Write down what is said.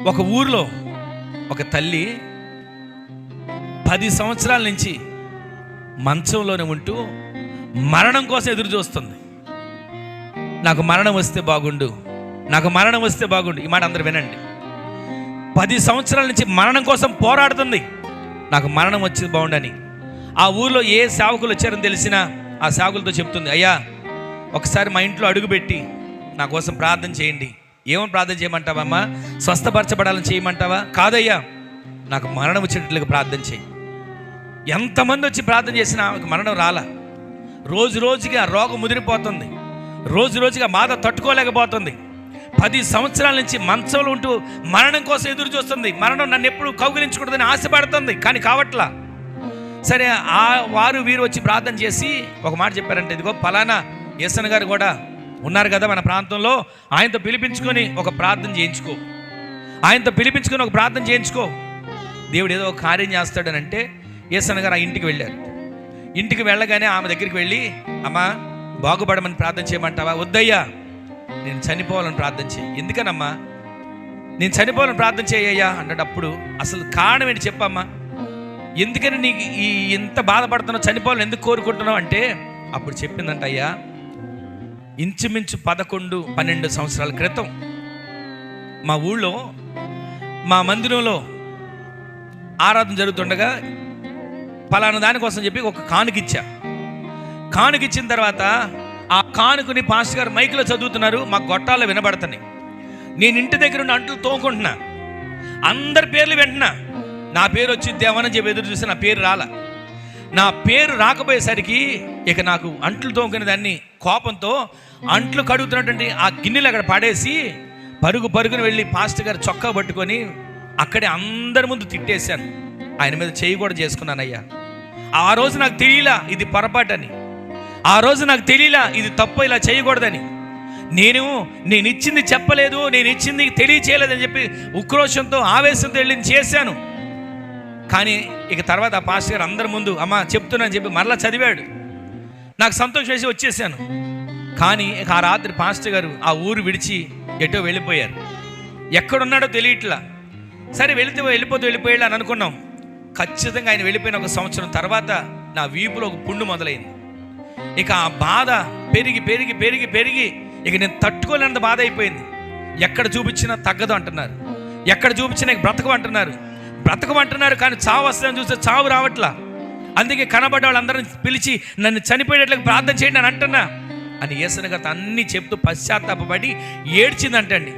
ఒక ఊర్లో ఒక తల్లి 10 సంవత్సరాల నుంచి మంచంలోనే ఉంటూ మరణం కోసం ఎదురు చూస్తుంది. నాకు మరణం వస్తే బాగుండు, నాకు మరణం వస్తే బాగుండు. ఈ మాట అందరూ వినండి. 10 సంవత్సరాల నుంచి మరణం కోసం పోరాడుతుంది. నాకు మరణం వచ్చేది బాగుండని. ఆ ఊర్లో ఏ సేవకులు వచ్చారని తెలిసినా ఆ సేవకులతో చెప్తుంది, అయ్యా ఒకసారి మా ఇంట్లో అడుగుపెట్టి నా కోసం ప్రార్థన చేయండి. ఏమని ప్రార్థన చేయమంటావమ్మా? స్వస్థపరచబడాలని చేయమంటావా? కాదయ్యా, నాకు మరణం వచ్చేటట్లుగా ప్రార్థన చేయి. ఎంతమంది వచ్చి ప్రార్థన చేసినా ఆమెకు మరణం రాలా. రోజు రోజుకి ఆ రోగం ముదిరిపోతుంది, రోజు రోజుగా బాధ తట్టుకోలేకపోతుంది. 10 సంవత్సరాల నుంచి మంచంలో ఉంటూ మరణం కోసం ఎదురు చూస్తుంది. మరణం నన్ను ఎప్పుడు కౌగిలించకూడదని ఆశపడుతుంది, కానీ కావట్లా. సరే, ఆ వారు వీరు వచ్చి ప్రార్థన చేసి ఒక మాట చెప్పారంటే, ఇదిగో పలానా యేసన్న గారు కూడా ఉన్నారు కదా మన ప్రాంతంలో, ఆయనతో పిలిపించుకొని ఒక ప్రార్థన చేయించుకో, ఆయనతో పిలిపించుకొని ఒక ప్రార్థన చేయించుకో, దేవుడు ఏదో ఒక కార్యం చేస్తాడని అంటే యేసన్న గారు ఆ ఇంటికి వెళ్ళారు. ఇంటికి వెళ్ళగానే ఆమె దగ్గరికి వెళ్ళి, అమ్మా బాగుపడమని ప్రార్థన చేయమంటావా? వద్దయ్యా, నేను చనిపోవాలని ప్రార్థన చేయి. ఎందుకనమ్మా? నేను చనిపోవాలని ప్రార్థన చేయయ్యా అంటే, అప్పుడు అసలు కారణం ఏంటి చెప్పమ్మా, ఎందుకని నీకు ఎంత బాధపడుతున్నావు, చనిపోవాలని ఎందుకు కోరుకుంటున్నావు అంటే, అప్పుడు చెప్పిందంట, అయ్యా ఇంచుమించు 11-12 సంవత్సరాల క్రితం మా ఊళ్ళో మా మందిరంలో ఆరాధన జరుగుతుండగా పలానా దానికోసం చెప్పి ఒక కానుకిచ్చా. కానుకిచ్చిన తర్వాత ఆ కానుకని పాస్టర్ గారు మైక్లో చదువుతున్నారు, మా గొట్టాల్లో వినబడుతున్నాయి. నేను ఇంటి దగ్గర ఉన్న అంట్లు తోముకుంటున్నా, అందరి పేర్లు వింటున్నా. నా పేరు వచ్చి దేవని చెప్పి ఎదురు చూసి నా పేరు రాలా. నా పేరు రాకపోయేసరికి ఇక నాకు అంట్లు తోముకునే దాన్ని కోపంతో అంట్లు కడుగుతున్నటువంటి ఆ గిన్నెలు అక్కడ పడేసి పరుగున వెళ్ళి పాస్టర్ గారు చొక్కా పట్టుకొని అక్కడే అందరి ముందు తిట్టేశాను. ఆయన మీద చేయి కూడా చేసుకున్నానయ్యా. ఆ రోజు నాకు తెలియలా ఇది పొరపాటని, ఆ రోజు నాకు తెలియలా ఇది తప్పు, ఇలా చేయకూడదని. నేను ఇచ్చింది చెప్పలేదు, నేను ఇచ్చింది తెలియచేయలేదని చెప్పి ఉక్రోషంతో ఆవేశంతో వెళ్ళి చేశాను. కానీ ఇక తర్వాత ఆ పాస్టర్ గారు అందరి ముందు అమ్మా చెప్తున్నాను చెప్పి మరలా చదివాడు. నాకు సంతోషం వేసి వచ్చేసాను. కానీ ఇక ఆ రాత్రి పాస్టర్ గారు ఆ ఊరు విడిచి ఎటో వెళ్ళిపోయారు. ఎక్కడున్నాడో తెలియట్లా. సరే వెళ్ళిపోయాడు అని అనుకున్నాం. ఖచ్చితంగా ఆయన వెళ్ళిపోయిన 1 సంవత్సరం తర్వాత నా వీపులో ఒక పుండు మొదలైంది. ఇక ఆ బాధ పెరిగి ఇక నేను తట్టుకోలేనంత బాధ అయిపోయింది. ఎక్కడ చూపించినా తగ్గదు అంటున్నారు, ఎక్కడ చూపించినా బ్రతకమంటున్నారు, కానీ చావు వస్తుందని చూస్తే చావు రావట్లా. అందుకే కనబడ్డ వాళ్ళందరినీ పిలిచి నన్ను చనిపోయేటట్లుగా ప్రార్థన చేయండి అని అంటున్నా అని యేసన్న గారు అన్నీ చెప్తూ పశ్చాత్తాపడి ఏడ్చిందంటండి.